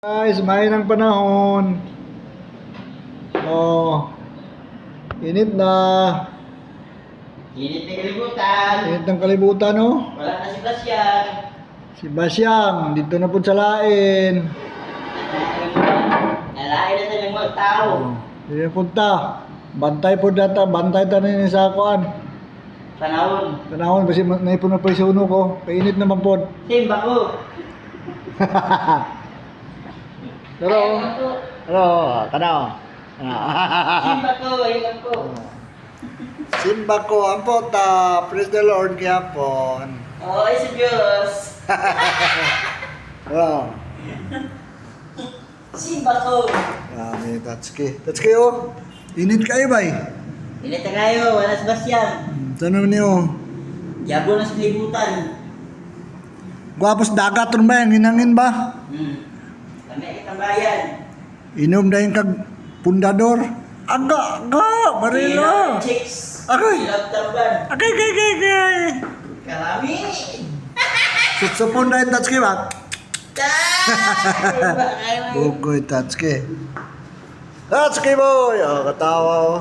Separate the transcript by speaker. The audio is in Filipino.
Speaker 1: Guys, may ng panahon. Oh, init na.
Speaker 2: Init na kalibutan.
Speaker 1: Init ng kalibutan, oh.
Speaker 2: Wala na si Basyang.
Speaker 1: Si Basyang, dito na po sa lain.
Speaker 2: Nalain na sa mga tao.
Speaker 1: Oh, hindi na punta. Bantay po data, bantay tanin sa kuan.
Speaker 2: Panahon.
Speaker 1: Panahon, kasi naipon na po yung suno ko. Kainit naman po.
Speaker 2: Simba ko.
Speaker 1: Pero, kano?
Speaker 2: Simba ko, ilan ko.
Speaker 1: Simba ko, ang pota. Praise the Lord, kiyapon.
Speaker 2: Oo, ay si Diyos.
Speaker 1: Oh.
Speaker 2: Simba ko.
Speaker 1: May Tatsuki. Tatsuki, oh. Init kayo ba eh?
Speaker 2: Init na kayo, wala si Basyang.
Speaker 1: Tanong niyo.
Speaker 2: Diabo na sa kalibutan.
Speaker 1: Guwapos dagat ron ba yan? Hinangin ba?
Speaker 2: Kami kitang bayan.
Speaker 1: Inom na yung kag pundador. Aga! Marilo!
Speaker 2: Chicks.
Speaker 1: Agay!
Speaker 2: Ilang tamban.
Speaker 1: Agay!
Speaker 2: Kalami.
Speaker 1: Sutsupon na yung Tatsuki ba?
Speaker 2: Ay,
Speaker 1: Bugoy Tatsuki. Tatsuki boy! Oh, katawa oh.